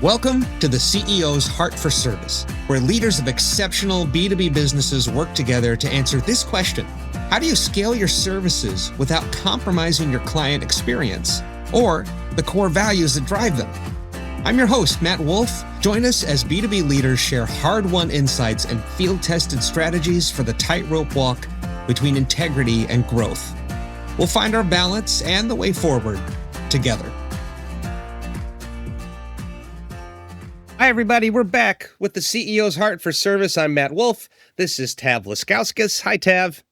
Welcome to the CEO's Heart for Service, where leaders of exceptional B2B businesses work together to answer this question: how do you scale your services without compromising your client experience or the core values that drive them? I'm your host, Matt Wolf. Join us as B2B leaders share hard-won insights and field-tested strategies for the tightrope walk between integrity and growth. We'll find our balance and the way forward together. Hi, everybody. We're back with the CEO's Heart for Service. I'm Matt Wolf. This is Tav Laskauskas. Hi, Tav.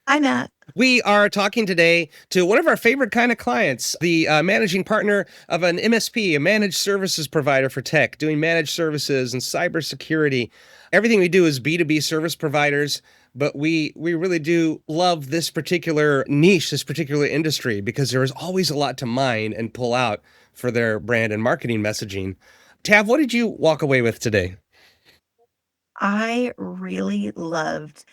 Hi, Matt. We are talking today to one of our favorite kind of clients, the managing partner of an MSP, a managed services provider for tech, doing managed services and cybersecurity. Everything we do is B2B service providers, but we really do love this particular niche, this particular industry, because there is always a lot to mine and pull out for their brand and marketing messaging. Tav, what did you walk away with today? I really loved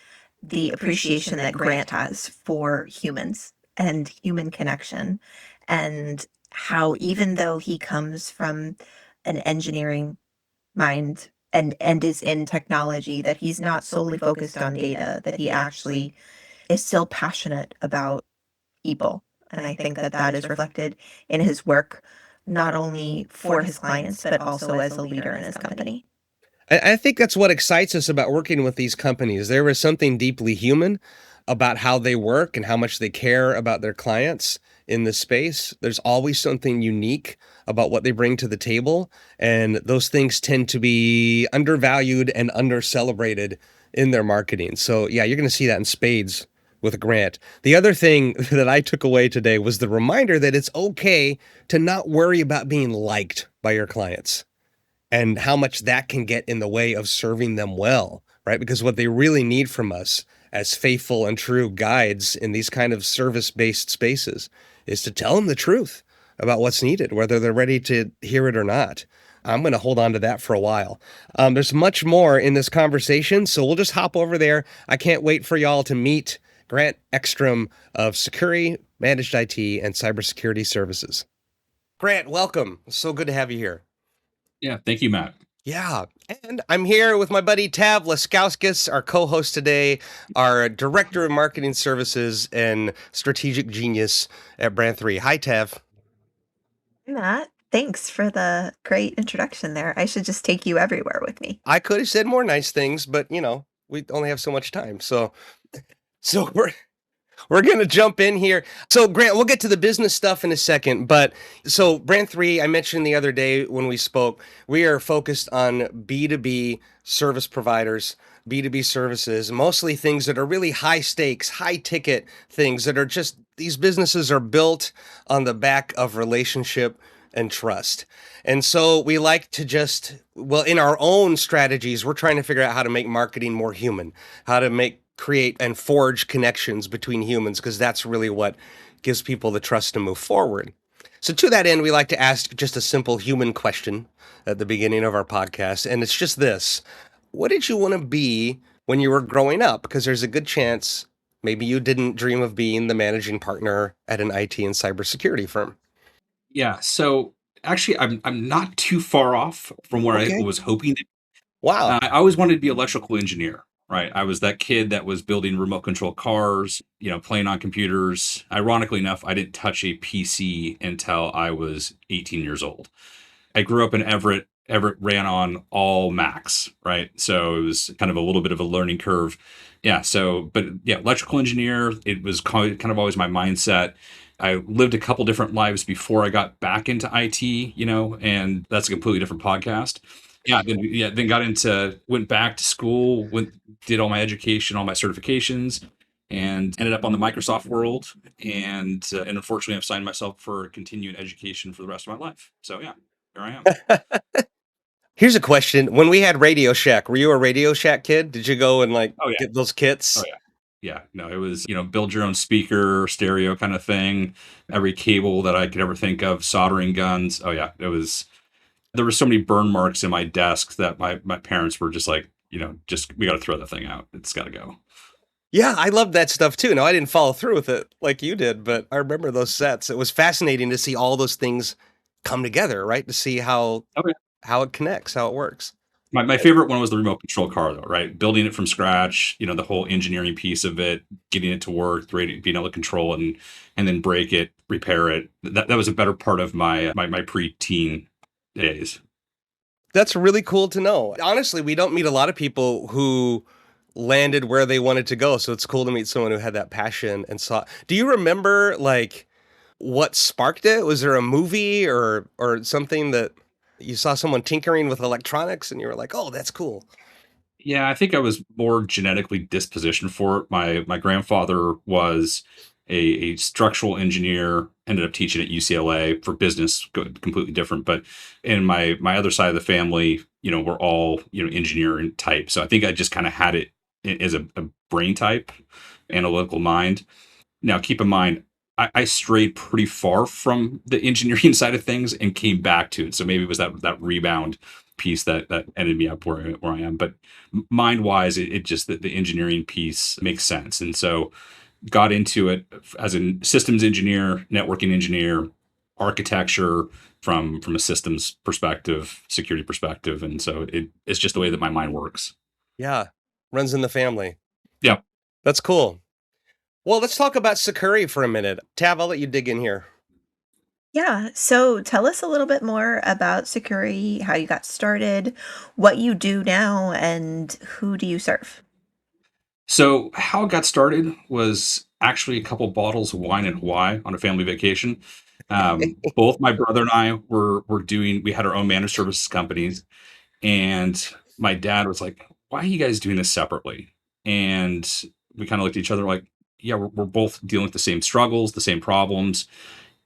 the appreciation that Grant has for humans and human connection, and how even though he comes from an engineering mind and is in technology, that he's not solely focused on data, that he actually is still passionate about people. And I think that that is reflected in his work, not only for his clients, but also as a leader in his company. I think that's what excites us about working with these companies. There is something deeply human about how they work and how much they care about their clients in this space. There's always something unique about what they bring to the table, and those things tend to be undervalued and under-celebrated in their marketing. So yeah, you're going to see that in spades with Grant. The other thing that I took away today was the reminder that it's okay to not worry about being liked by your clients, and how much that can get in the way of serving them well, right? Because what they really need from us as faithful and true guides in these kind of service-based spaces is to tell them the truth about what's needed, whether they're ready to hear it or not. I'm going to hold on to that for a while. There's much more in this conversation, so we'll just hop over there. I can't wait for y'all to meet Grant Eckstrom of Succurri, Managed IT and Cybersecurity Services. Grant, welcome. So good to have you here. Yeah, thank you, Matt. Yeah, and I'm here with my buddy Tav Laskauskas, our co-host today, our Director of Marketing Services and Strategic Genius at Brand 3. Hi, Tav. Matt, thanks for the great introduction there. I should just take you everywhere with me. I could have said more nice things, but, you know, we only have so much time. So we're going to jump in here. So Grant, we'll get to the business stuff in a second, but so Brand 3, I mentioned the other day when we spoke, we are focused on B2B service providers, B2B services, mostly things that are really high stakes, high ticket things that are just, these businesses are built on the back of relationship and trust. And so we like to just, well, in our own strategies, we're trying to figure out how to make marketing more human, how to create and forge connections between humans, because that's really what gives people the trust to move forward. So to that end, we like to ask just a simple human question at the beginning of our podcast. And it's just this: what did you want to be when you were growing up? Because there's a good chance maybe you didn't dream of being the managing partner at an IT and cybersecurity firm. Yeah, so actually, I'm not too far off from where I was hoping. Wow. I always wanted to be an electrical engineer. Right. I was that kid that was building remote control cars, playing on computers. Ironically enough, I didn't touch a PC until I was 18 years old. I grew up in Everett. Everett ran on all Macs, right? So it was kind of a little bit of a learning curve. Yeah. But electrical engineer, it was kind of always my mindset. I lived a couple different lives before I got back into IT, and that's a completely different podcast. Then went back to school, did all my education, all my certifications, and ended up on the Microsoft world. And unfortunately, I've signed myself for continuing education for the rest of my life. So yeah, here I am. Here's a question. When we had RadioShack, were you a RadioShack kid? Did you go and get those kits? Oh yeah. Yeah, no, it was, build your own speaker, stereo kind of thing, every cable that I could ever think of, soldering guns. Oh yeah, there were so many burn marks in my desk that my parents were just like, we got to throw that thing out. It's got to go. Yeah, I loved that stuff too. No, I didn't follow through with it like you did, but I remember those sets. It was fascinating to see all those things come together, right? To see how how it connects, how it works. My favorite one was the remote control car, though, right? Building it from scratch, the whole engineering piece of it, getting it to work, being able to control it, and then break it, repair it. That was a better part of my preteen days. That's really cool to know. Honestly, we don't meet a lot of people who landed where they wanted to go, so it's cool to meet someone who had that passion and saw. Do you remember like what sparked it? Was there a movie or something that you saw someone tinkering with electronics and you were like, "Oh, that's cool." Yeah, I think I was more genetically dispositioned for it. My grandfather was a structural engineer, ended up teaching at UCLA for business, completely different. But in my other side of the family, we're all engineering type. So I think I just kind of had it as a brain type, analytical mind. Now, keep in mind, I strayed pretty far from the engineering side of things and came back to it. So maybe it was that rebound piece that ended me up where I am. But mind wise, it just the engineering piece makes sense. And so got into it as a systems engineer, networking engineer, architecture from a systems perspective, security perspective. And so it's just the way that my mind works. Yeah, runs in the family. Yeah. That's cool. Well, let's talk about Succurri for a minute. Tav, I'll let you dig in here. Yeah. So tell us a little bit more about Security, how you got started, what you do now, and who do you serve? So how it got started was actually a couple bottles of wine in Hawaii on a family vacation. Both my brother and I were doing. We had our own managed services companies, and my dad was like, "Why are you guys doing this separately?" And we kind of looked at each other like, "Yeah, we're both dealing with the same struggles, the same problems."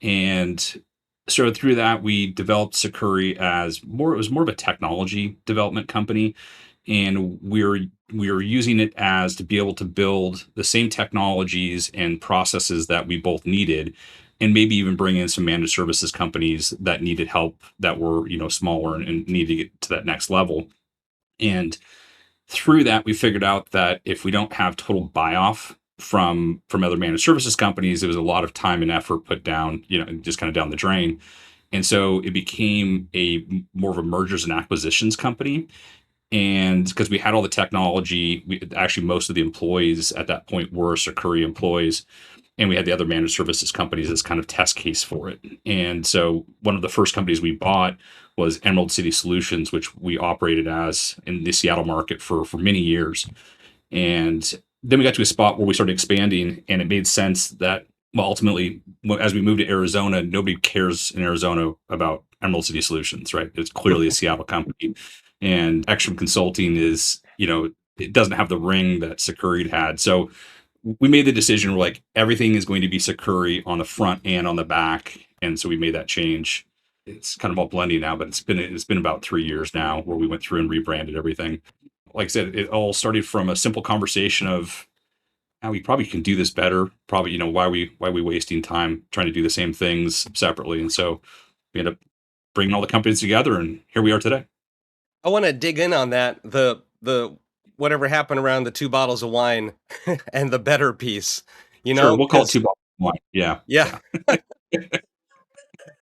And so through that, we developed Succurri as more. It was more of a technology development company, and we were using it as to be able to build the same technologies and processes that we both needed, and maybe even bring in some managed services companies that needed help that were smaller and needed to get to that next level. And through that, we figured out that if we don't have total buy off from other managed services companies, there was a lot of time and effort put down, just kind of down the drain. And so it became a more of a mergers and acquisitions company. And because we had all the technology, actually most of the employees at that point were Succurri employees, and we had the other managed services companies as kind of test case for it. And so one of the first companies we bought was Emerald City Solutions, which we operated as in the Seattle market for many years. And then we got to a spot where we started expanding, and it made sense that, well, ultimately, as we moved to Arizona, nobody cares in Arizona about Emerald City Solutions, right? It's clearly a Seattle company. And Ekstrom Consulting is, it doesn't have the ring that Succurri had. So we made the decision, we're like, everything is going to be Succurri on the front and on the back. And so we made that change. It's kind of all blending now, but it's been about 3 years now where we went through and rebranded everything. Like I said, it all started from a simple conversation of how we probably can do this better. Probably, why are we wasting time trying to do the same things separately? And so we ended up bringing all the companies together, and here we are today. I want to dig in on that. The whatever happened around the two bottles of wine and the better piece, Sure, we'll call it because two bottles of wine. Yeah, yeah.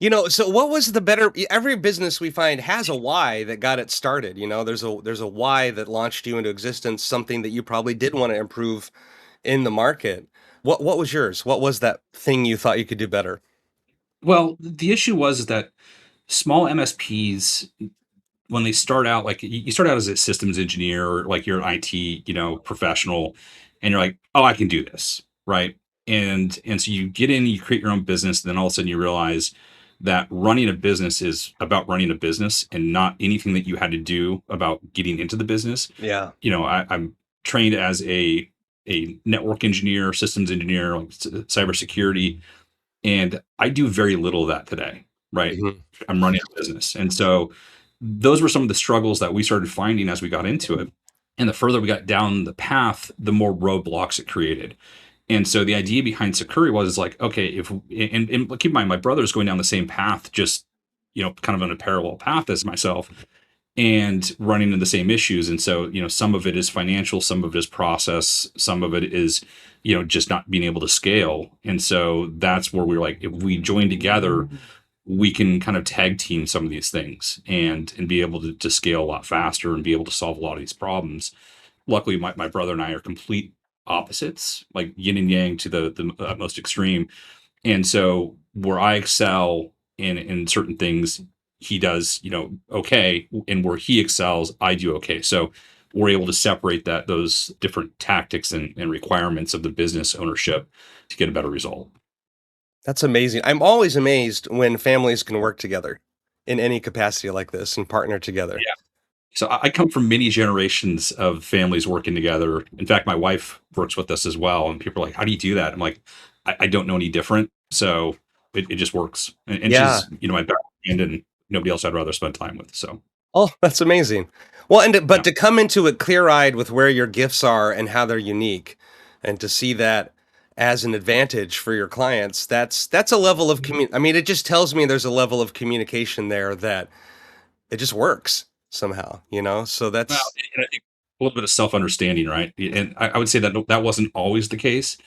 yeah. So what was the better every business we find has a why that got it started, there's a why that launched you into existence, something that you probably did want to improve in the market. What was yours? What was that thing you thought you could do better? Well, the issue was that small MSPs, when they start out, like you start out as a systems engineer or like you're an IT, professional, and you're like, oh, I can do this, right? And so you get in, you create your own business, and then all of a sudden you realize that running a business is about running a business and not anything that you had to do about getting into the business. Yeah. I'm trained as a network engineer, systems engineer, like cybersecurity, and I do very little of that today, right? Mhm. I'm running a business. And so those were some of the struggles that we started finding as we got into it. And the further we got down the path, the more roadblocks it created. And so the idea behind Succurri was like, okay, and keep in mind, my brother's going down the same path, just, kind of on a parallel path as myself and running into the same issues. And so, some of it is financial, some of it is process, some of it is, just not being able to scale. And so that's where we were like, if we join together, we can kind of tag team some of these things and be able to scale a lot faster and be able to solve a lot of these problems. Luckily, my brother and I are complete opposites, like yin and yang to the utmost extreme. And so where I excel in certain things, he does, okay, and where he excels, I do okay. So we're able to separate those different tactics and requirements of the business ownership to get a better result. That's amazing. I'm always amazed when families can work together in any capacity like this and partner together. Yeah. So I come from many generations of families working together. In fact, my wife works with us as well. And people are like, how do you do that? I'm like, I don't know any different. So it just works. And Yeah. she's, my best friend and nobody else I'd rather spend time with. So, Oh, that's amazing. Well, but yeah. to come into it clear-eyed with where your gifts are and how they're unique, and to see that as an advantage for your clients, that's a level of I mean, it just tells me there's a level of communication there that it just works somehow, you know? So Well, that's and I think a little bit of self-understanding, right? And I would say that wasn't always the case.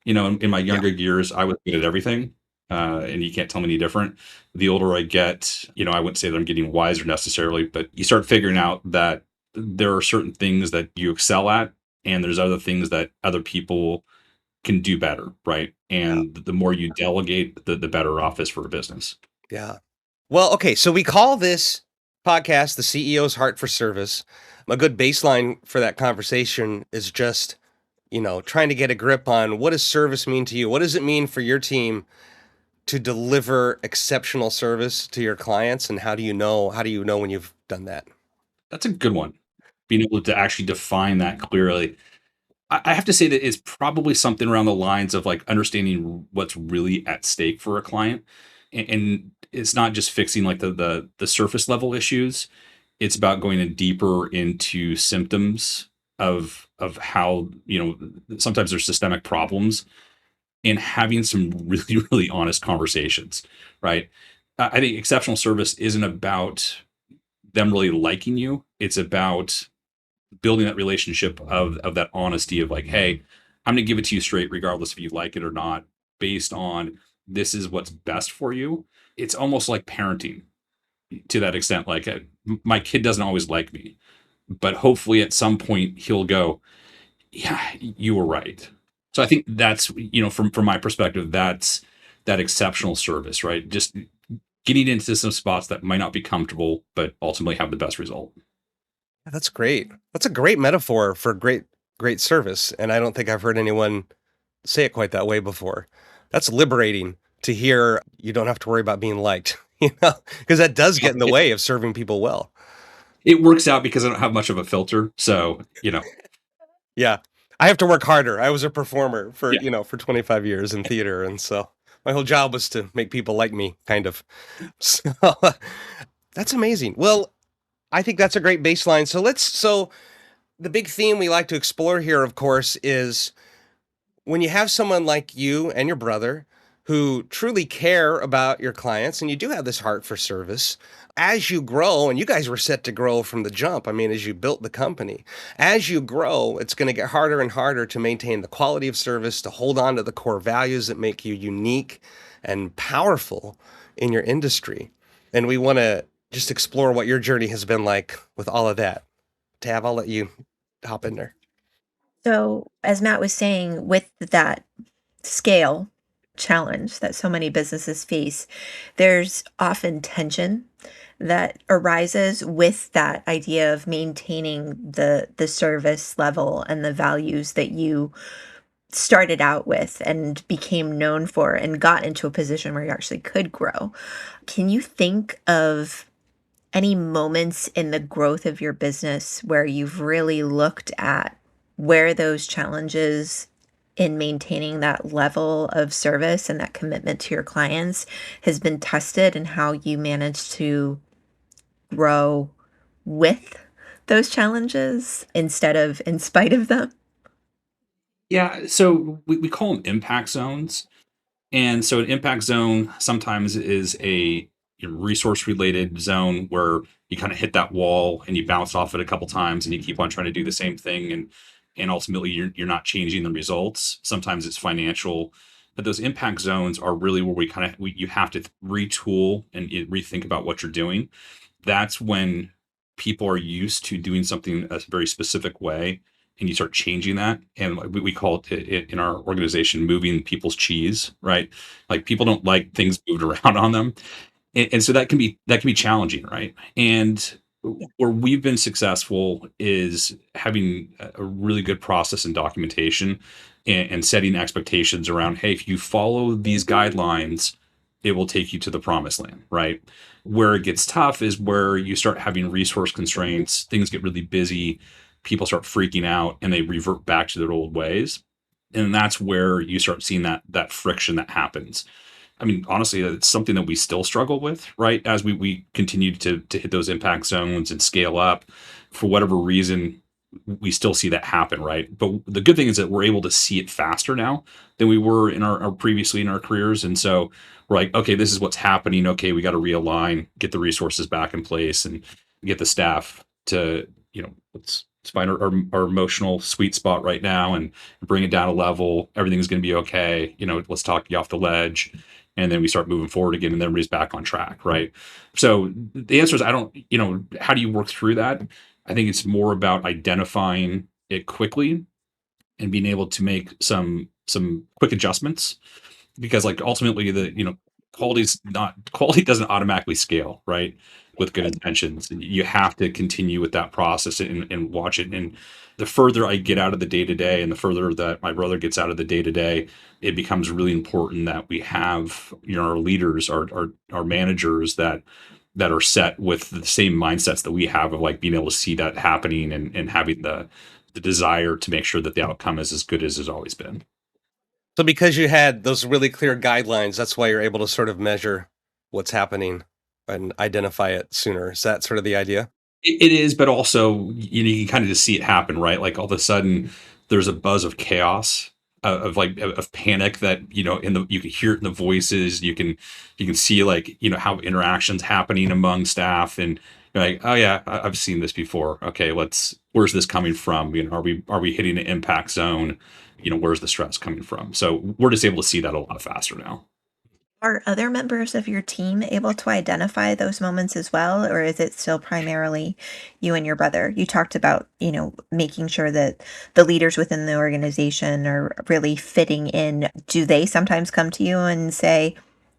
In my yeah. younger years, I was good at everything, and you can't tell me any different. The older I get, I wouldn't say that I'm getting wiser necessarily, but you start figuring out that there are certain things that you excel at, and there's other things that other people can do better, right? Yeah. And the more you delegate, the better off is for a business. Yeah. Well, okay, so we call this podcast the CEO's Heart for Service. A good baseline for that conversation is just, trying to get a grip on what does service mean to you? What does it mean for your team to deliver exceptional service to your clients, and how do you know when you've done that? That's a good one. Being able to actually define that clearly. I have to say that it's probably something around the lines of like understanding what's really at stake for a client, and it's not just fixing like the surface level issues. It's about going in deeper into symptoms of how sometimes there's systemic problems and having some really really honest conversations, right? I think exceptional service isn't about them really liking you. It's about building that relationship of that honesty of like, hey, I'm going to give it to you straight, regardless if you like it or not, based on this is what's best for you. It's almost like parenting to that extent. Like, my kid doesn't always like me, but hopefully at some point he'll go, yeah, you were right. So I think that's, from my perspective, that's that exceptional service, right? Just getting into some spots that might not be comfortable, but ultimately have the best result. Yeah, that's great. That's a great metaphor for great service, and I don't think I've heard anyone say it quite that way before. That's liberating to hear you don't have to worry about being liked, because that does get in the way of serving people well. It works out because I don't have much of a filter. So, Yeah. I have to work harder. I was a performer yeah. for 25 years in theater, and so my whole job was to make people like me, kind of. So that's amazing. Well, I think that's a great baseline. So the big theme we like to explore here, of course, is when you have someone like you and your brother who truly care about your clients, and you do have this heart for service, as you grow, and you guys were set to grow from the jump. I mean, as you built the company, as you grow, it's going to get harder and harder to maintain the quality of service, to hold on to the core values that make you unique and powerful in your industry. And we want to just explore what your journey has been like with all of that. Tab, I'll let you hop in there. So, as Matt was saying, with that scale challenge that so many businesses face, there's often tension that arises with that idea of maintaining the service level and the values that you started out with and became known for and got into a position where you actually could grow. Can you think of any moments in the growth of your business where you've really looked at where those challenges in maintaining that level of service and that commitment to your clients has been tested, and how you managed to grow with those challenges instead of in spite of them? Yeah. So we call them impact zones. And so an impact zone sometimes is a resource related zone where you kind of hit that wall and you bounce off it a couple times and you keep on trying to do the same thing, and ultimately you're not changing the results. Sometimes it's financial. But those impact zones are really where you have to retool and rethink about what you're doing. That's when people are used to doing something a very specific way, and you start changing that. And we call it in our organization moving people's cheese, right? Like people don't like things moved around on them, and so that can be challenging, right? And Yeah. where we've been successful is having a really good process and documentation, and setting expectations around, hey, if you follow these guidelines, it will take you to the promised land, right? Where it gets tough is where you start having resource constraints, things get really busy, people start freaking out, and they revert back to their old ways. And that's where you start seeing that friction that happens. I mean, honestly, it's something that we still struggle with, right? As we continue to hit those impact zones and scale up, for whatever reason, we still see that happen, right? But the good thing is that we're able to see it faster now than we were in our previously in our careers. And so we're like, okay, this is what's happening. Okay, we got to realign, get the resources back in place, and get the staff to, let's find our emotional sweet spot right now and bring it down a level. Everything's going to be okay. Let's talk you off the ledge, and then we start moving forward again, and then everybody's back on track, right? So the answer is, I don't, how do you work through that? I think it's more about identifying it quickly and being able to make some quick adjustments, because like ultimately quality doesn't automatically scale, right? With good Right. intentions, you have to continue with that process and watch it. And the further I get out of the day to day, and the further that my brother gets out of the day to day, it becomes really important that we have, our leaders, our managers that are set with the same mindsets that we have, of like being able to see that happening, and having the desire to make sure that the outcome is as good as it's always been. So because you had those really clear guidelines, that's why you're able to sort of measure what's happening and identify it sooner. Is that sort of the idea? It is, but also, you can kind of just see it happen, right? Like all of a sudden, there's a buzz of chaos, of panic, that you can hear it in the voices. You can see, like, how interactions happening among staff, and you're like, oh yeah, I've seen this before. Okay, where's this coming from? Are we hitting an impact zone? Where's the stress coming from? So we're just able to see that a lot faster now. Are other members of your team able to identify those moments as well, or is it still primarily you and your brother? You talked about, making sure that the leaders within the organization are really fitting in. Do they sometimes come to you and say,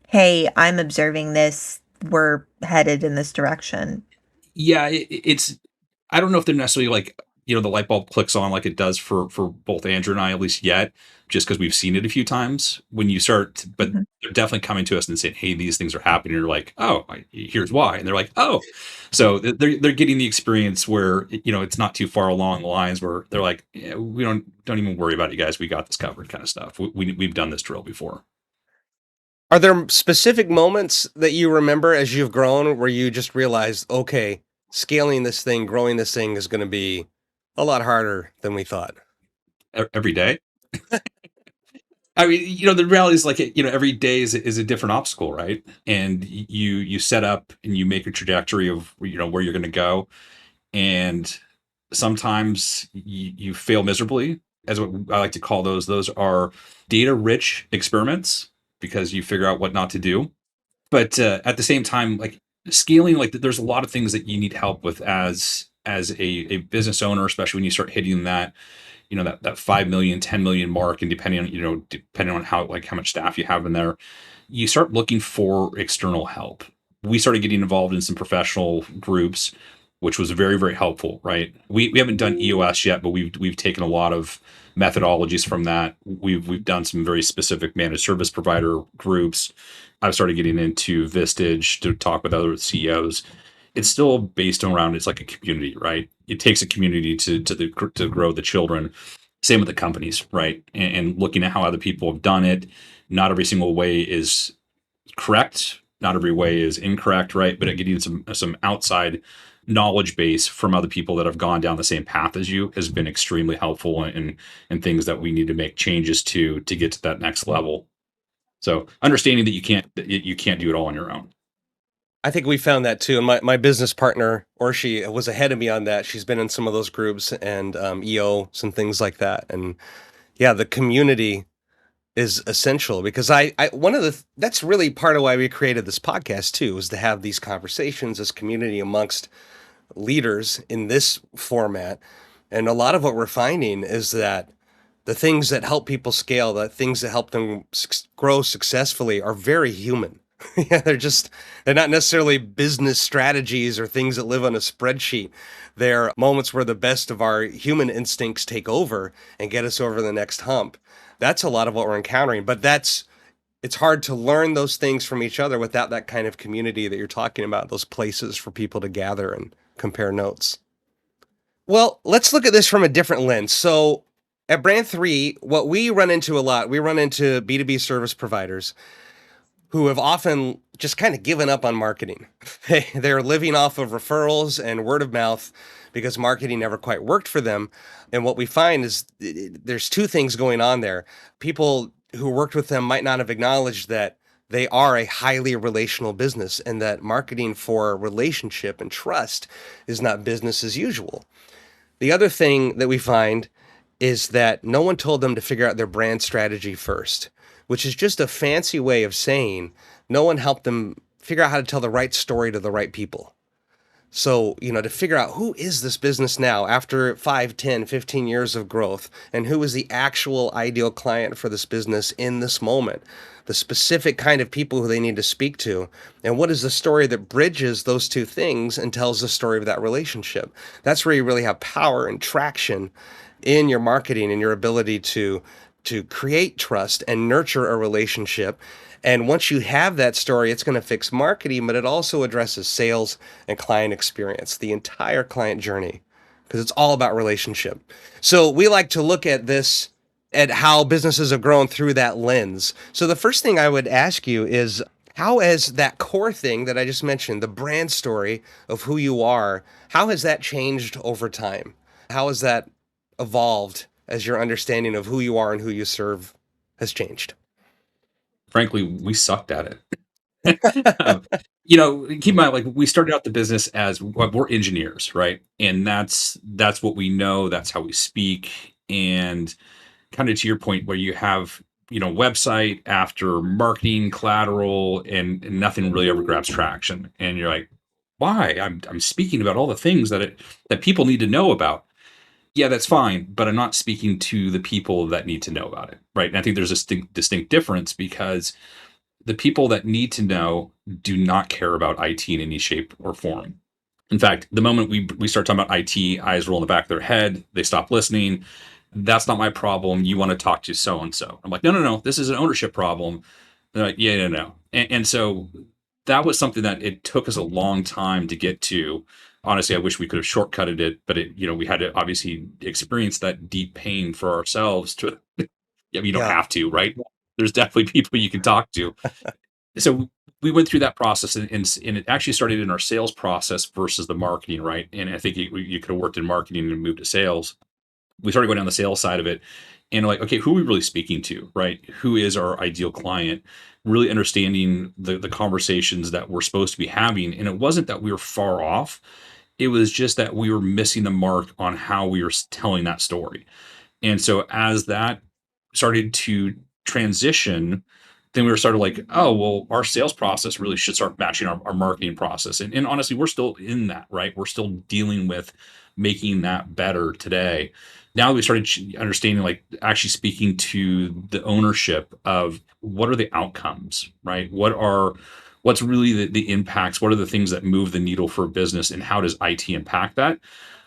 "Hey, I'm observing this. We're headed in this direction." Yeah, it's, I don't know if they're necessarily like, the light bulb clicks on like it does for both Andrew and I, at least yet, just because we've seen it a few times. When you start, but Mhm. they're definitely coming to us and saying, "Hey, these things are happening." And you're like, "Oh, here's why," and they're like, "Oh," so they're getting the experience where it's not too far along the lines where they're like, yeah, "We don't even worry about it, you guys. We got this covered," kind of stuff. We've done this drill before. Are there specific moments that you remember as you've grown where you just realized, okay, scaling this thing, growing this thing is going to be a lot harder than we thought? Every day. I mean, the reality is, like, every day is a different obstacle, right? And you set up and you make a trajectory of where you're going to go, and sometimes you fail miserably, as what I like to call those. Those are data rich experiments, because you figure out what not to do. But at the same time, like scaling, like there's a lot of things that you need help with as a business owner, especially when you start hitting that 5 million, 10 million mark, and depending on how much staff you have in there, you start looking for external help. We started getting involved in some professional groups, which was very, very helpful, right? We haven't done EOS yet, but we've taken a lot of methodologies from that. We've done some very specific managed service provider groups. I've started getting into Vistage to talk with other CEOs. It's still based around, it's like a community, right? It takes a community to grow the children. Same with the companies, right? And looking at how other people have done it. Not every single way is correct. Not every way is incorrect, right? But getting some outside knowledge base from other people that have gone down the same path as you has been extremely helpful, and things that we need to make changes to get to that next level. So understanding that you can't do it all on your own. I think we found that too. And my business partner, or she was ahead of me on that. She's been in some of those groups and EO, some things like that. And yeah, the community is essential because one of the that's really part of why we created this podcast too, is to have these conversations as community amongst leaders in this format. And a lot of what we're finding is that the things that help people scale, the things that help them grow successfully are very human. Yeah, they're not necessarily business strategies or things that live on a spreadsheet. They're moments where the best of our human instincts take over and get us over the next hump. That's a lot of what we're encountering, but it's hard to learn those things from each other without that kind of community that you're talking about, those places for people to gather and compare notes. Well, let's look at this from a different lens. So at Brand 3, what we run into a lot, we run into B2B service providers who have often just kind of given up on marketing. They're living off of referrals and word of mouth because marketing never quite worked for them. And what we find is there's two things going on there. People who worked with them might not have acknowledged that they are a highly relational business and that marketing for relationship and trust is not business as usual. The other thing that we find is that no one told them to figure out their brand strategy first, which is just a fancy way of saying no one helped them figure out how to tell the right story to the right people. So, to figure out who is this business now after 5, 10, 15 years of growth, and who is the actual ideal client for this business in this moment, the specific kind of people who they need to speak to, and what is the story that bridges those two things and tells the story of that relationship. That's where you really have power and traction in your marketing and your ability to create trust and nurture a relationship. And once you have that story, it's going to fix marketing, but it also addresses sales and client experience, the entire client journey, because it's all about relationship. So we like to look at this, at how businesses have grown through that lens. So the first thing I would ask you is, how has that core thing that I just mentioned, the brand story of who you are, how has that changed over time? How has that evolved as your understanding of who you are and who you serve has changed? Frankly, we sucked at it. Keep in mind, like, we started out the business as, well, we're engineers, right? And that's what we know. That's how we speak. And kind of to your point, where you have, website after marketing collateral, and nothing really ever grabs traction. And you're like, why? I'm speaking about all the things that people need to know about. Yeah, that's fine, but I'm not speaking to the people that need to know about it, right? And I think there's a distinct difference, because the people that need to know do not care about IT in any shape or form. In fact, the moment we start talking about IT, eyes roll in the back of their head, they stop listening. That's not my problem. You want to talk to so and so. I'm like, no. This is an ownership problem. They're like, yeah, no. And so that was something that it took us a long time to get to. Honestly, I wish we could have shortcutted it, but we had to obviously experience that deep pain for ourselves to. You don't Yeah. have to, right? There's definitely people you can talk to. So we went through that process, and it actually started in our sales process versus the marketing, right? And I think you could have worked in marketing and moved to sales. We started going down the sales side of it, and like, okay, who are we really speaking to, right? Who is our ideal client? Really understanding the conversations that we're supposed to be having. And it wasn't that we were far off. It was just that we were missing the mark on how we were telling that story. And so as that started to transition, then we were sort of like, oh, well, our sales process really should start matching our marketing process. And honestly, we're still in that, right? We're still dealing with making that better today. Now we started understanding, like, actually speaking to the ownership of what are the outcomes, right? What's really the impacts? What are the things that move the needle for a business, and how does IT impact that?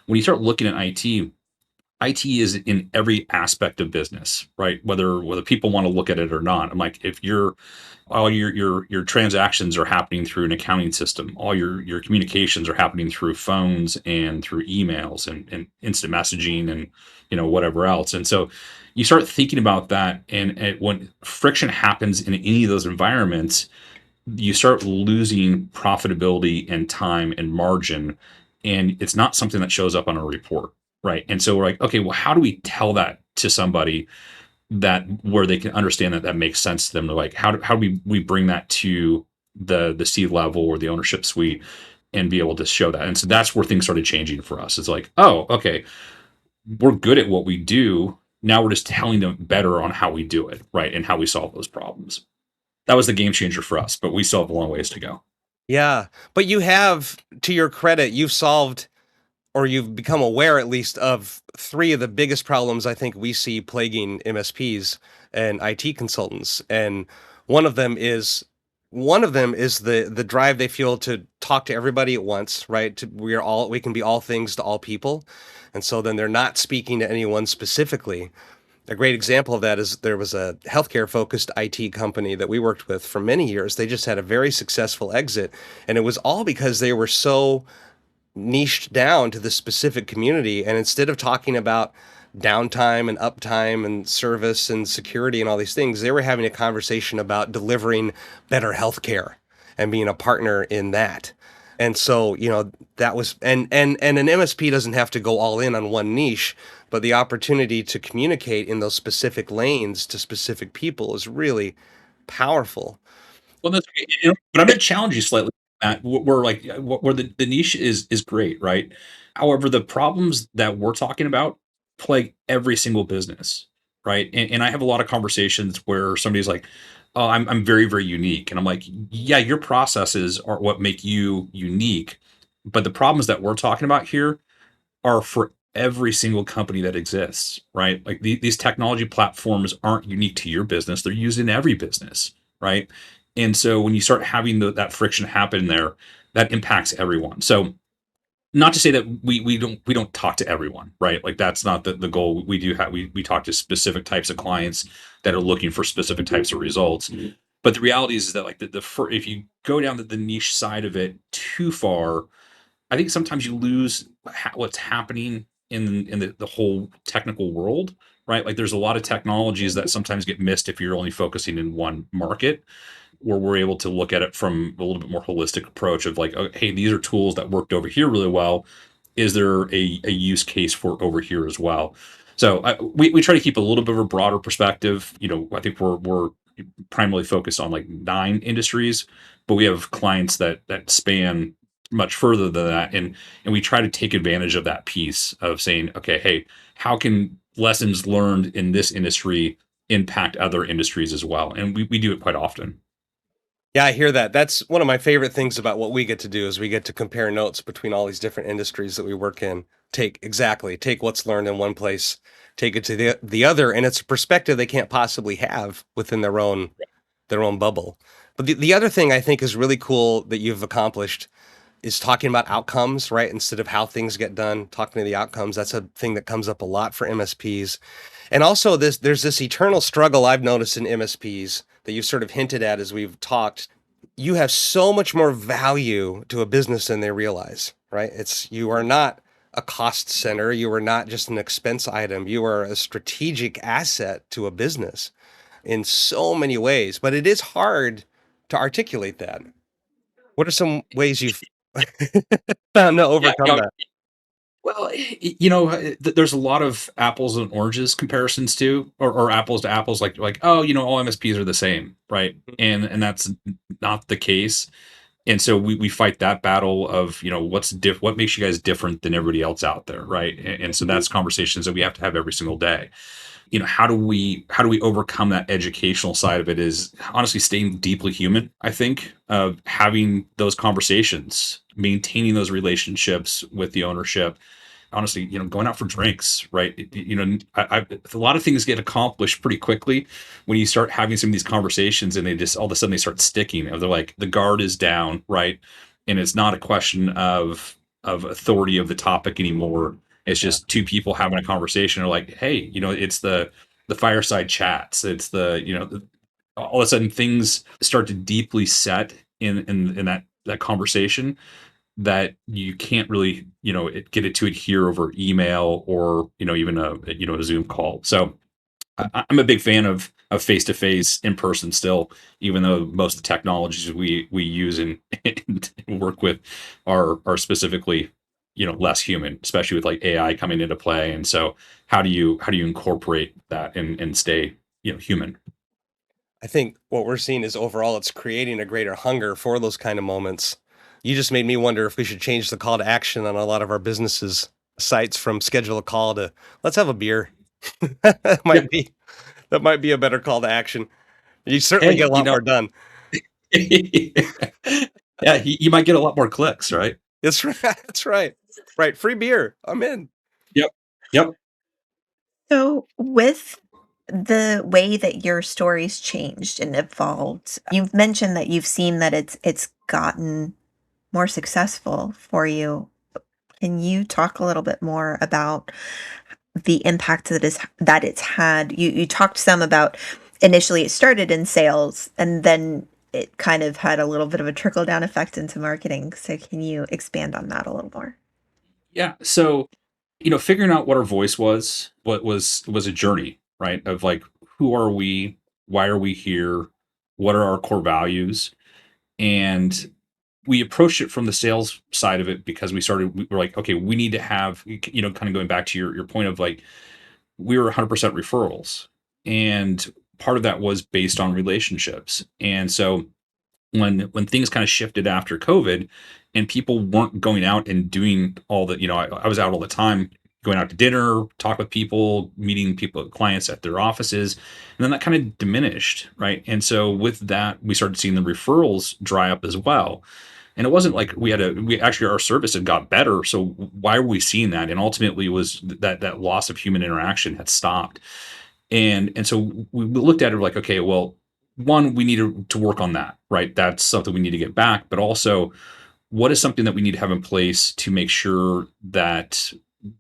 When you start looking at IT is in every aspect of business, right? Whether people want to look at it or not. I'm like, if all your transactions are happening through an accounting system, all your communications are happening through phones and through emails and instant messaging and whatever else. And so you start thinking about that, and when friction happens in any of those environments, you start losing profitability and time and margin, and it's not something that shows up on a report. Right. And so we're like, okay, well, how do we tell that to somebody that where they can understand that makes sense to them? They're like, how do we bring that to the C level or the ownership suite and be able to show that? And so that's where things started changing for us. It's like, oh, okay, we're good at what we do. Now we're just telling them better on how we do it, right? And how we solve those problems. That was the game changer for us, but we still have a long ways to go. Yeah, but you have, to your credit, you've solved or you've become aware at least of three of the biggest problems I think we see plaguing MSPs and IT consultants. And one of them is the drive they feel to talk to everybody at once, right? We can be all things to all people. And so then they're not speaking to anyone specifically. A great example of that is there was a healthcare focused IT company that we worked with for many years. They just had a very successful exit, and it was all because they were so niched down to the specific community. And instead of talking about downtime and uptime and service and security and all these things, they were having a conversation about delivering better healthcare and being a partner in that. And so, that was and an MSP doesn't have to go all in on one niche, but the opportunity to communicate in those specific lanes to specific people is really powerful. Well, that's but I'm going to challenge you slightly, Matt. Where like where the niche is great, right? However, the problems that we're talking about plague every single business, right? And I have a lot of conversations where somebody's like, "Oh, I'm very very unique," and I'm like, "Yeah, your processes are what make you unique, but the problems that we're talking about here are for every single company that exists, right? Like these technology platforms aren't unique to your business; they're used in every business, right? And so when you start having that friction happen there, that impacts everyone. So not to say that we don't talk to everyone, right? Like that's not the goal. We do have we talk to specific types of clients that are looking for specific types of results. But the reality is that like if you go down the niche side of it too far, I think sometimes you lose what's happening in the whole technical world, right? Like there's a lot of technologies that sometimes get missed if you're only focusing in one market, where we're able to look at it from a little bit more holistic approach of like, oh, hey, these are tools that worked over here really well. Is there a use case for over here as well? So we try to keep a little bit of a broader perspective. I think we're primarily focused on like 9 industries, but we have clients that span much further than that, and we try to take advantage of that piece of saying, okay, hey, how can lessons learned in this industry impact other industries as well? And we do it quite often. Yeah, I hear that. That's one of my favorite things about what we get to do is we get to compare notes between all these different industries that we work in. Take what's learned in one place, take it to the other, and it's a perspective they can't possibly have within their own bubble. But the other thing I think is really cool that you've accomplished is talking about outcomes, right? Instead of how things get done, talking to the outcomes. That's a thing that comes up a lot for MSPs. And also there's this eternal struggle I've noticed in MSPs that you've sort of hinted at as we've talked. You have so much more value to a business than they realize, right? You are not a cost center. You are not just an expense item. You are a strategic asset to a business in so many ways, but it is hard to articulate that. What are some ways you've found to Yeah, overcome that? well, there's a lot of apples and oranges comparisons too, or apples to apples. Like, oh, all MSPs are the same, right? And that's not the case. And so we fight that battle of what makes you guys different than everybody else out there, right? And so that's conversations that we have to have every single day. How do we overcome that educational side of it is honestly staying deeply human. I think of having those conversations, maintaining those relationships with the ownership, honestly, going out for drinks, right? A lot of things get accomplished pretty quickly when you start having some of these conversations, and they just all of a sudden they start sticking. And they're like the guard is down, right? And it's not a question of authority of the topic anymore. It's Yeah. just two people having a conversation. Are like, hey, it's the fireside chats. It's all of a sudden things start to deeply set in that conversation that you can't really get it to adhere over email or even a Zoom call. So I'm a big fan of face to face in person still, even though most of the technologies we use and work with are specifically less human, especially with like AI coming into play. And so how do you incorporate that and stay human? I think what we're seeing is overall it's creating a greater hunger for those kind of moments. You just made me wonder if we should change the call to action on a lot of our businesses sites from schedule a call to let's have a beer. That Yeah. might be a better call to action. You certainly Hey, get a lot more done. yeah, you might get a lot more clicks, right? That's right. That's right. Right. Free beer. I'm in. Yep. Yep. So, with the way that your stories changed and evolved, you've mentioned that you've seen that it's gotten more successful for you. Can you talk a little bit more about the impact that it's had? You talked some about initially it started in sales and then it kind of had a little bit of a trickle down effect into marketing. So can you expand on that a little more? Yeah. So, figuring out what our voice was, what was a journey, right? Of like, who are we? Why are we here? What are our core values? And we approached it from the sales side of it because we were like, okay, we need to have, kind of going back to your point of like, we were 100% referrals. And part of that was based on relationships. And so when things kind of shifted after COVID and people weren't going out and doing all the, I was out all the time, going out to dinner, talk with people, meeting people, clients at their offices. And then that kind of diminished. Right. And so with that, we started seeing the referrals dry up as well. And it wasn't like we actually, our service had got better. So why were we seeing that? And ultimately was that loss of human interaction had stopped. And so we looked at it like, okay, well, one, we need to work on that, right? That's something we need to get back. But also, what is something that we need to have in place to make sure that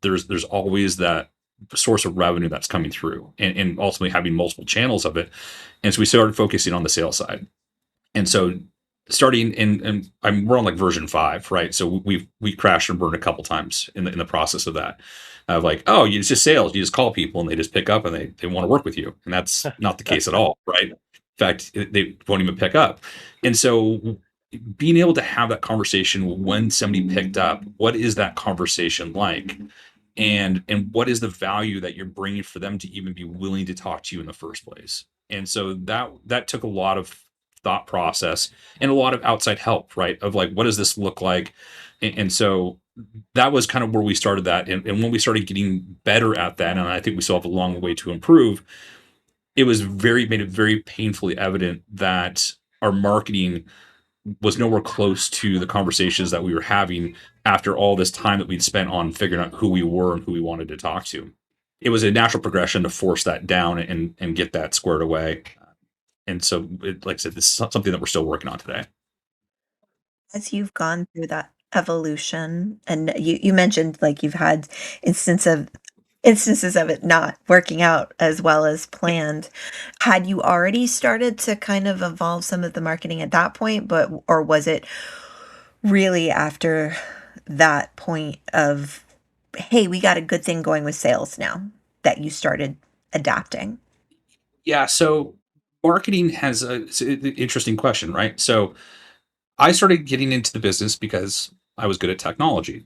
there's always that source of revenue that's coming through, and ultimately having multiple channels of it. And so we started focusing on the sales side. And so starting we're on like version 5, right? So we crashed and burned a couple times in the process of that. Of like, oh, it's just sales. You just call people and they just pick up and they want to work with you. And that's not the case at all, right? In fact, they won't even pick up. And so being able to have that conversation when somebody picked up, what is that conversation like? And what is the value that you're bringing for them to even be willing to talk to you in the first place? And so that took a lot of thought process and a lot of outside help, right? Of like, what does this look like? And so that was kind of where we started that. And when we started getting better at that, and I think we still have a long way to improve, made it very painfully evident that our marketing was nowhere close to the conversations that we were having after all this time that we'd spent on figuring out who we were and who we wanted to talk to. It was a natural progression to force that down and get that squared away. And so, like I said, this is something that we're still working on today. As you've gone through that evolution, and you mentioned, like, you've had instance of instances of it not working out as well as planned. Had you already started to kind of evolve some of the marketing at that point, but or was it really after that point of, "Hey, we got a good thing going with sales now," that you started adapting? Yeah. So, marketing it's an interesting question, right? So, I started getting into the business because I was good at technology.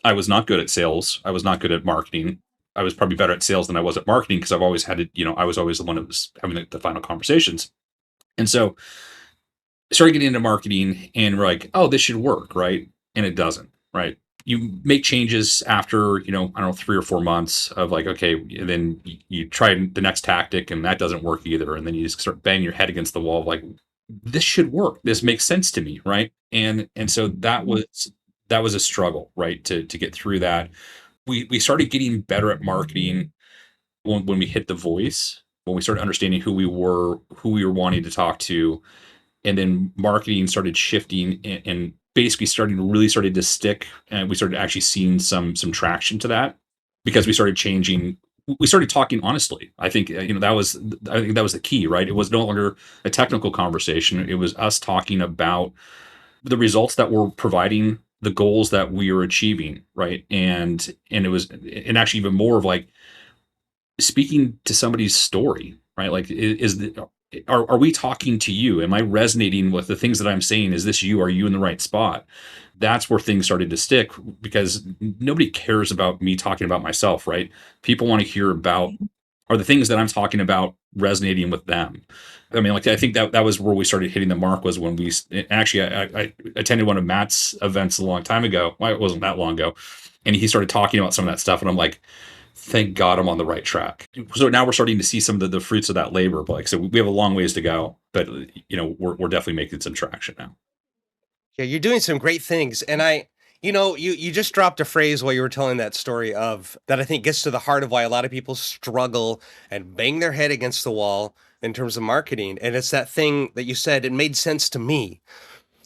I was not good at sales. I was not good at marketing. I was probably better at sales than I was at marketing because I've always had to, I was always the one that was having the final conversations. And so I started getting into marketing and we're like, oh, this should work, right? And it doesn't, right? You make changes after, I don't know, 3 or 4 months of like, okay, and then you try the next tactic and that doesn't work either. And then you just start banging your head against the wall of like, this should work. This makes sense to me, right? And so that was a struggle, right? To get through that. We started getting better at marketing when we hit the voice, when we started understanding who we were wanting to talk to, and then marketing started shifting and basically started to stick, and we started actually seeing some traction to that because we started talking honestly. I think that was the key, right? It was no longer a technical conversation. It was us talking about the results that we're providing, the goals that we are achieving, right? And it was, and actually even more of like speaking to somebody's story, right? Like, are we talking to you? Am I resonating with the things that I'm saying? Is this you? Are you in the right spot? That's where things started to stick because nobody cares about me talking about myself, right? People want to hear about, are the things that I'm talking about resonating with them? I mean, like, I think that was where we started hitting the mark was when actually, I attended one of Matt's events a long time ago. Well, it wasn't that long ago. And he started talking about some of that stuff. And I'm like, thank God I'm on the right track. So now we're starting to see some of the fruits of that labor. But like I said, we have a long ways to go, but we're definitely making some traction now. Yeah, you're doing some great things. And you just dropped a phrase while you were telling that story of that I think gets to the heart of why a lot of people struggle and bang their head against the wall in terms of marketing. And it's that thing that you said, it made sense to me.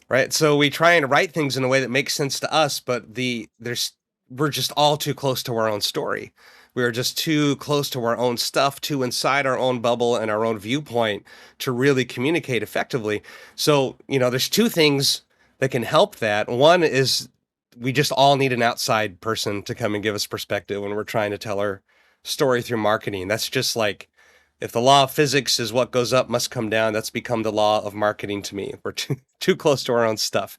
Right. So we try and write things in a way that makes sense to us, but we're just all too close to our own story. We are just too close to our own stuff, too inside our own bubble and our own viewpoint to really communicate effectively. So, there's two things that can help that. One is we just all need an outside person to come and give us perspective when we're trying to tell our story through marketing. That's just like if the law of physics is what goes up must come down, that's become the law of marketing to me. We're too close to our own stuff.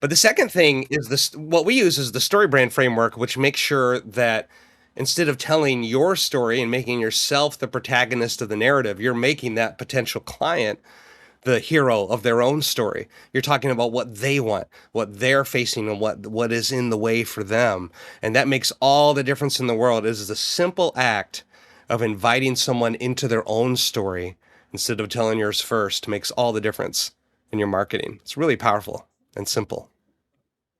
But the second thing is this: what we use is the StoryBrand framework, which makes sure that instead of telling your story and making yourself the protagonist of the narrative, you're making that potential client the hero of their own story. You're talking about what they want, what they're facing, and what is in the way for them. And that makes all the difference in the world. It is the simple act of inviting someone into their own story instead of telling yours first makes all the difference in your marketing. It's really powerful and simple.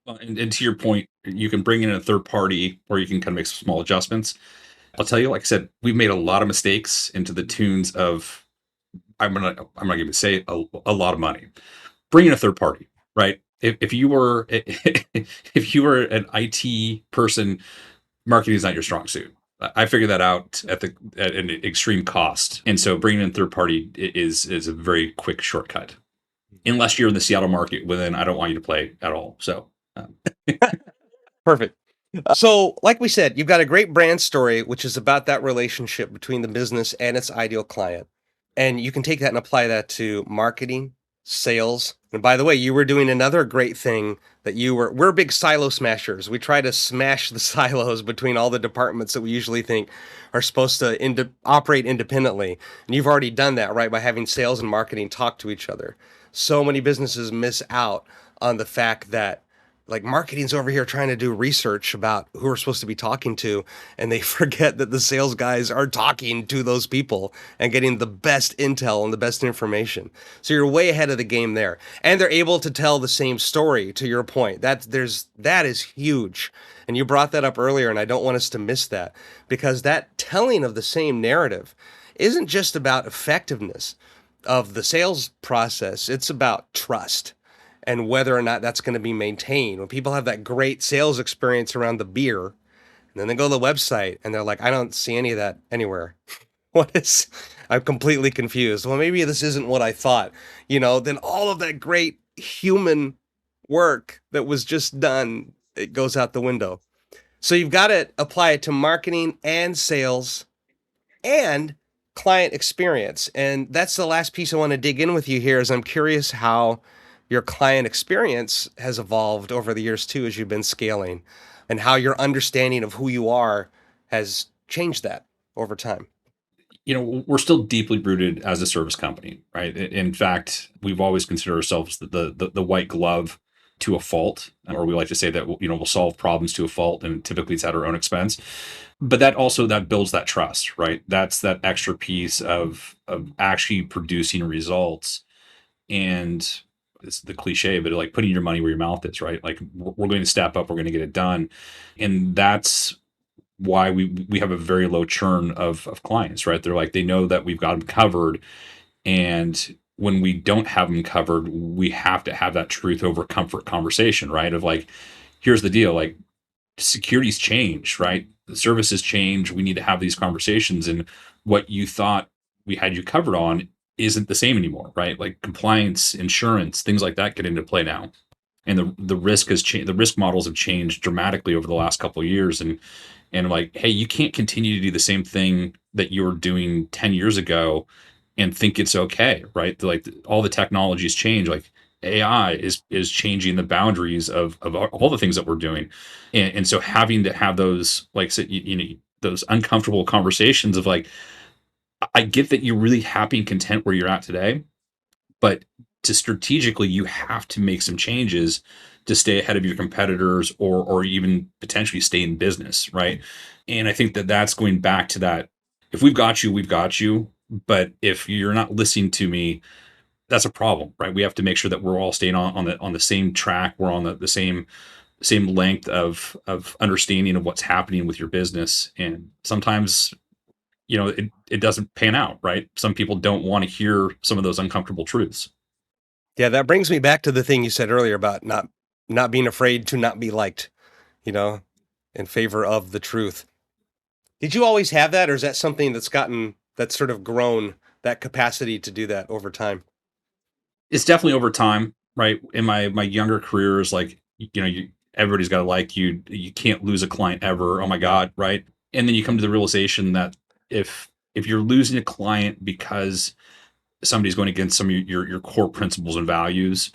And to your point, you can bring in a third party or you can kind of make some small adjustments. I'll tell you, like I said, we've made a lot of mistakes into the tunes of I'm not going to say a lot of money. Bring in a third party, right? If you were if you were an IT person, marketing is not your strong suit. I figured that out at an extreme cost, and so bringing in third party is a very quick shortcut. Unless you're in the Seattle market, well, then I don't want you to play at all. So, Perfect. So, like we said, you've got a great brand story, which is about that relationship between the business and its ideal client. And you can take that and apply that to marketing, sales. And by the way, you were doing another great thing that we're big silo smashers. We try to smash the silos between all the departments that we usually think are supposed to operate independently. And you've already done that, right? By having sales and marketing talk to each other. So many businesses miss out on the fact that like marketing's over here trying to do research about who we're supposed to be talking to, and they forget that the sales guys are talking to those people and getting the best intel and the best information. So you're way ahead of the game there, and they're able to tell the same story. To your point, that is huge, and you brought that up earlier, and I don't want us to miss that, because that telling of the same narrative isn't just about effectiveness of the sales process. It's about trust and whether or not that's going to be maintained. When people have that great sales experience around the beer, and then they go to the website and they're like, I don't see any of that anywhere. I'm completely confused. Well, maybe this isn't what I thought, then all of that great human work that was just done, it goes out the window. So you've got to apply it to marketing and sales and client experience. And that's the last piece I want to dig in with you here is I'm curious how your client experience has evolved over the years too, as you've been scaling, and how your understanding of who you are has changed that over time. We're still deeply rooted as a service company, right? In fact, we've always considered ourselves the white glove to a fault, or we like to say that we'll solve problems to a fault, and typically it's at our own expense. But that builds that trust, right? That's that extra piece of actually producing results. And it's the cliche, but like putting your money where your mouth is, right? Like we're going to step up, we're going to get it done. And that's why we have a very low churn of clients, right? They're like, they know that we've got them covered. And when we don't have them covered, we have to have that truth over comfort conversation, right? Of like, here's the deal, like security's changed, right? The services change. We need to have these conversations. And what you thought we had you covered on isn't the same anymore, right? Like compliance, insurance, things like that get into play now. And the risk has changed. The risk models have changed dramatically over the last couple of years. And like, hey, you can't continue to do the same thing that you were doing 10 years ago and think it's okay, right? Like all the technologies change. Like AI is changing the boundaries of all the things that we're doing. And so having to have those, like, so, those uncomfortable conversations of like, I get that you're really happy and content where you're at today, but to strategically, you have to make some changes to stay ahead of your competitors or even potentially stay in business, right? And I think that that's going back to that. If we've got you, we've got you. But if you're not listening to me, that's a problem, right? We have to make sure that we're all staying on the same track. We're on the same length of understanding of what's happening with your business. And sometimes, it doesn't pan out, right? Some people don't want to hear some of those uncomfortable truths. Yeah, that brings me back to the thing you said earlier about not being afraid to not be liked, you know, in favor of the truth. Did you always have that, or is that something that's sort of grown that capacity to do that over time? It's definitely over time, right? In my younger careers, like, everybody's got to like you. You can't lose a client ever. Oh my Yeah. God, right? And then you come to the realization that if you're losing a client because somebody's going against some of your core principles and values,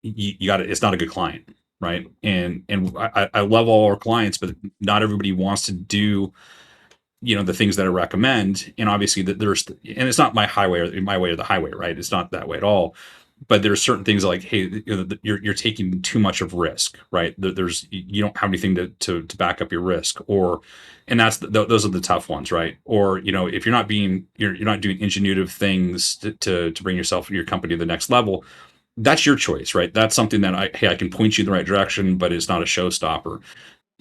you got to, it's not a good client, right? And I love all our clients, but not everybody wants to do the things that I recommend. And obviously that and it's not my way or the highway, right? It's not that way at all. But there's certain things like, hey, you're taking too much of risk, right? You don't have anything to back up your risk, and those are the tough ones, right? Or if you're not doing ingenuitive things to bring yourself and your company to the next level, that's your choice, right? That's something that I can point you in the right direction, but it's not a showstopper.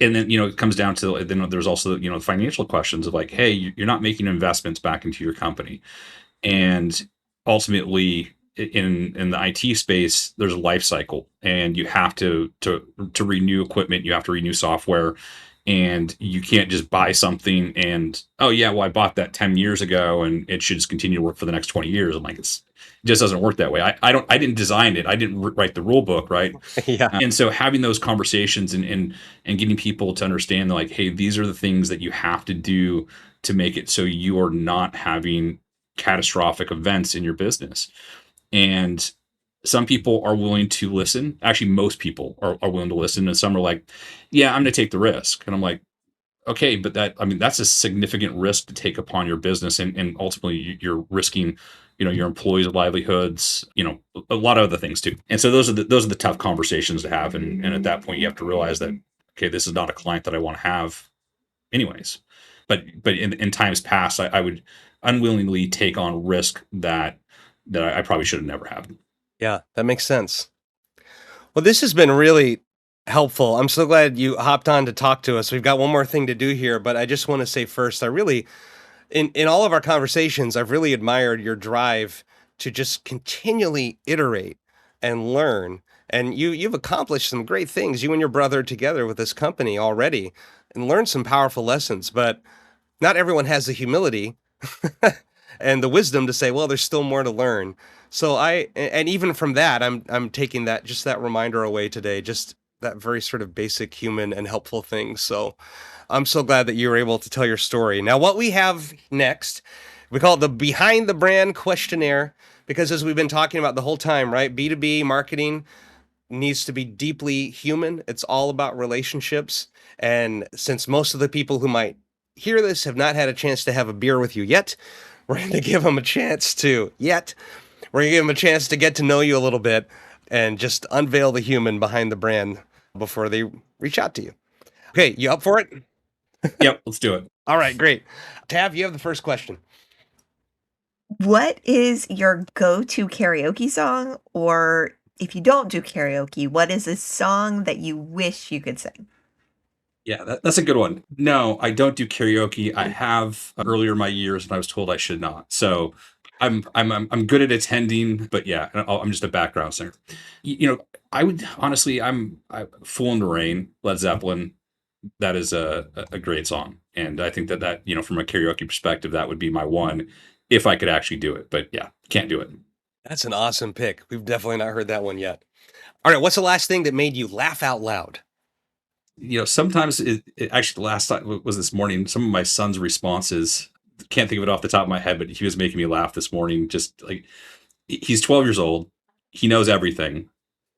And then it comes down to, then there's also financial questions of like, hey, you're not making investments back into your company. And ultimately, in the IT space, there's a life cycle, and you have to renew equipment, you have to renew software, and you can't just buy something and, oh yeah, well, I bought that 10 years ago and it should just continue to work for the next 20 years. I'm like, it just doesn't work that way. I didn't design it. I didn't write the rule book, right? Yeah. And so having those conversations and getting people to understand, like, hey, these are the things that you have to do to make it so you are not having catastrophic events in your business. And some people are willing to listen. Actually, most people are willing to listen. And some are like, yeah, I'm going to take the risk. And I'm like, okay, but that's a significant risk to take upon your business. And ultimately you're risking, your employees' livelihoods, a lot of other things too. And so those are the tough conversations to have. And at that point you have to realize that, okay, this is not a client that I want to have anyways. But in times past, I would unwillingly take on risk that I probably should have never had. Yeah, that makes sense. Well, this has been really helpful. I'm so glad you hopped on to talk to us. We've got one more thing to do here, but I just want to say first, I really, in all of our conversations, I've really admired your drive to just continually iterate and learn. And you've accomplished some great things, you and your brother together with this company already, and learned some powerful lessons. But not everyone has the humility and the wisdom to say, well, there's still more to learn. So and even from that, I'm taking that reminder away today, just that very sort of basic human and helpful thing. So I'm so glad that you were able to tell your story. Now, what we have next, we call it the Behind the Brand Questionnaire, because as we've been talking about the whole time, right? B2B marketing needs to be deeply human. It's all about relationships. And since most of the people who might hear this have not had a chance to have a beer with you yet, we're going to give them a chance to get to know you a little bit and just unveil the human behind the brand before they reach out to you. Okay, you up for it? Yep, let's do it. All right, great. Tav, you have the first question. What is your go-to karaoke song? Or if you don't do karaoke, what is a song that you wish you could sing? Yeah, that's a good one. No, I don't do karaoke. I have earlier in my years, and I was told I should not. So I'm good at attending, but yeah, I'm just a background singer. I would honestly, I Fool in the Rain, Led Zeppelin. That is a great song, and I think that from a karaoke perspective, that would be my one if I could actually do it. But yeah, can't do it. That's an awesome pick. We've definitely not heard that one yet. All right, what's the last thing that made you laugh out loud? Sometimes it actually, the last time was this morning. Some of my son's responses, can't think of it off the top of my head, but he was making me laugh this morning. Just like, he's 12 years old, he knows everything,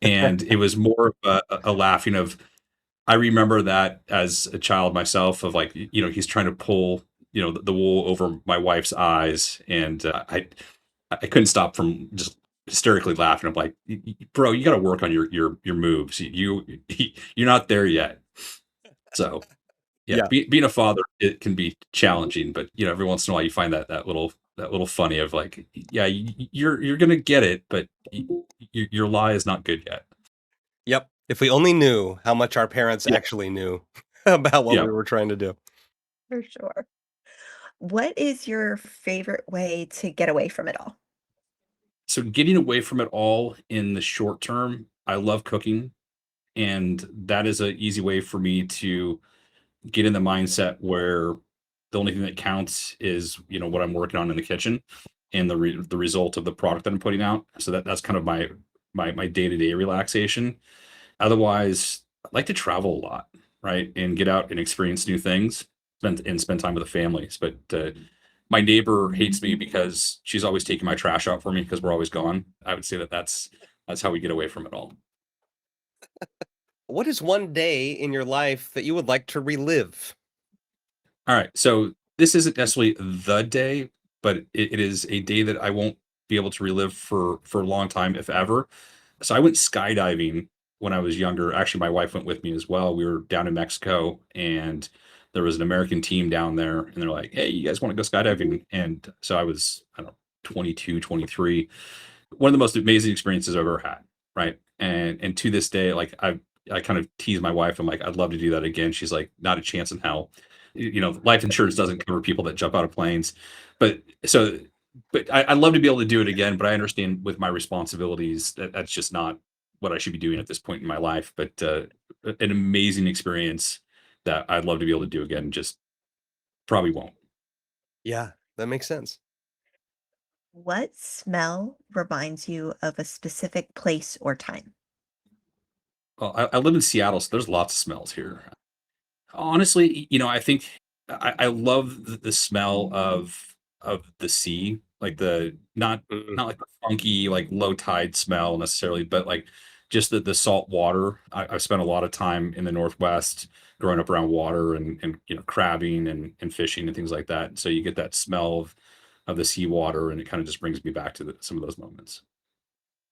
and it was more of a laughing of. I remember that as a child myself, of like, he's trying to pull the wool over my wife's eyes, and I couldn't stop from just hysterically laughing. I'm like, bro, you got to work on your moves. You're not there yet. So yeah, Yeah. being a father, it can be challenging, but every once in a while you find that little funny of like, yeah, you're gonna get it, but your lie is not good yet. Yep. If we only knew how much our parents Yeah, actually knew about what yeah. we were trying to do. For sure. What is your favorite way to get away from it all? So getting away from it all in the short term, I love cooking, and that is an easy way for me to get in the mindset where the only thing that counts is what I'm working on in the kitchen and the result of the product that I'm putting out. So that's kind of my day-to-day relaxation. Otherwise, I like to travel a lot, right? And get out and experience new things, spend time with the families. But my neighbor hates me because she's always taking my trash out for me because we're always gone. I would say that's how we get away from it all. What is one day in your life that you would like to relive? All right. So this isn't necessarily the day, but it is a day that I won't be able to relive for a long time, if ever. So I went skydiving when I was younger. Actually, my wife went with me as well. We were down in Mexico, and there was an American team down there, and they're like, "Hey, you guys want to go skydiving?" And so I was, I don't know, 22, 23. One of the most amazing experiences I've ever had, right? And to this day, like I kind of tease my wife. I'm like, I'd love to do that again. She's like, not a chance in hell. Life insurance doesn't cover people that jump out of planes. But so, but I'd love to be able to do it again. But I understand with my responsibilities that's just not what I should be doing at this point in my life. But an amazing experience that I'd love to be able to do again. Just probably won't. Yeah, that makes sense. What smell reminds you of a specific place or time? Well, I live in Seattle, so there's lots of smells here. Honestly, I think I love the smell of the sea, like the Mm. not like the funky, like low tide smell necessarily, but like just the salt water. I've spent a lot of time in the Northwest growing up around water and crabbing and fishing and things like that. So you get that smell of the seawater, and it kind of just brings me back to some of those moments.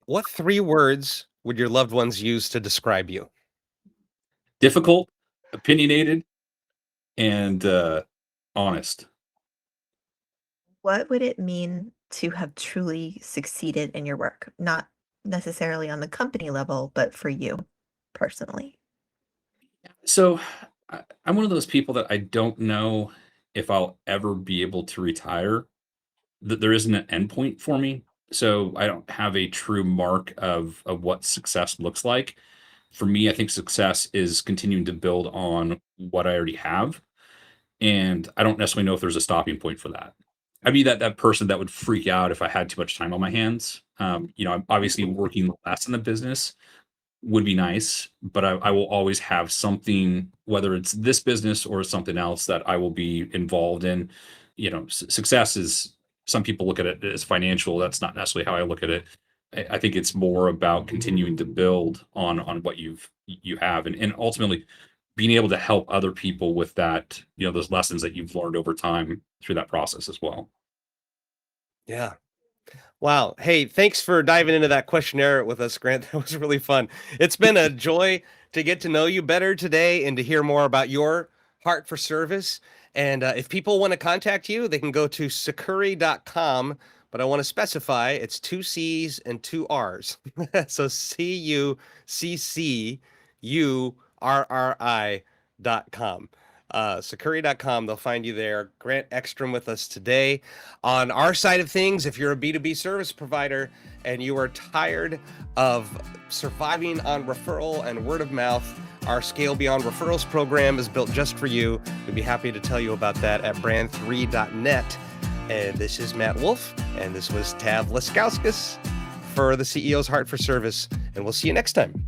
What 3 words would your loved ones use to describe you? Difficult, opinionated, and honest. What would it mean to have truly succeeded in your work? Not necessarily on the company level, but for you personally. So I'm one of those people that I don't know if I'll ever be able to retire. That there isn't an endpoint for me. So I don't have a true mark of what success looks like. For me, I think success is continuing to build on what I already have. And I don't necessarily know if there's a stopping point for that. I'd be that person that would freak out if I had too much time on my hands. I'm obviously working less in the business would be nice, but I will always have something, whether it's this business or something else that I will be involved in. Success is, some people look at it as financial. That's not necessarily how I look at it. I think it's more about continuing to build on what you have, and ultimately being able to help other people with that, those lessons that you've learned over time through that process as well. Yeah. Wow. Hey, thanks for diving into that questionnaire with us, Grant. That was really fun. It's been a joy to get to know you better today and to hear more about your heart for service. And if people want to contact you, they can go to succurri.com. But I want to specify it's 2 C's and 2 R's. So Succurri.com. Succurri.com. They'll find you there. Grant Eckstrom with us today. On our side of things, if you're a B2B service provider and you are tired of surviving on referral and word of mouth, our Scale Beyond Referrals program is built just for you. We'd be happy to tell you about that at brand3.net. And this is Matt Wolf, and this was Tav Laskauskas for the CEO's Heart for Service, and we'll see you next time.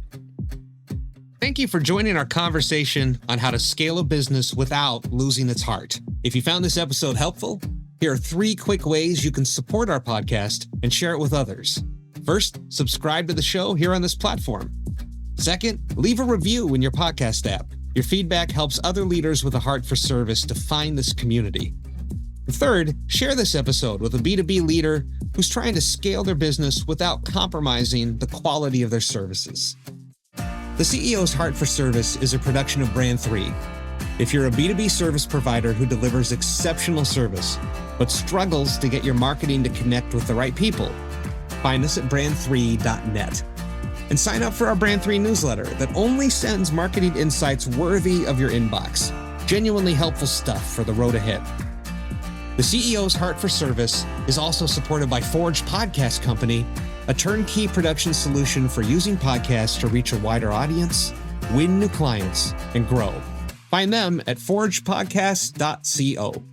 Thank you for joining our conversation on how to scale a business without losing its heart. If you found this episode helpful, here are 3 quick ways you can support our podcast and share it with others. First, subscribe to the show here on this platform. Second, leave a review in your podcast app. Your feedback helps other leaders with a heart for service to find this community. Third, share this episode with a B2B leader who's trying to scale their business without compromising the quality of their services. The CEO's Heart for Service is a production of Brand 3. If you're a B2B service provider who delivers exceptional service, but struggles to get your marketing to connect with the right people, find us at brand3.net. And sign up for our Brand 3 newsletter that only sends marketing insights worthy of your inbox. Genuinely helpful stuff for the road ahead. The CEO's Heart for Service is also supported by Forge Podcast Company, a turnkey production solution for using podcasts to reach a wider audience, win new clients, and grow. Find them at forgepodcast.co.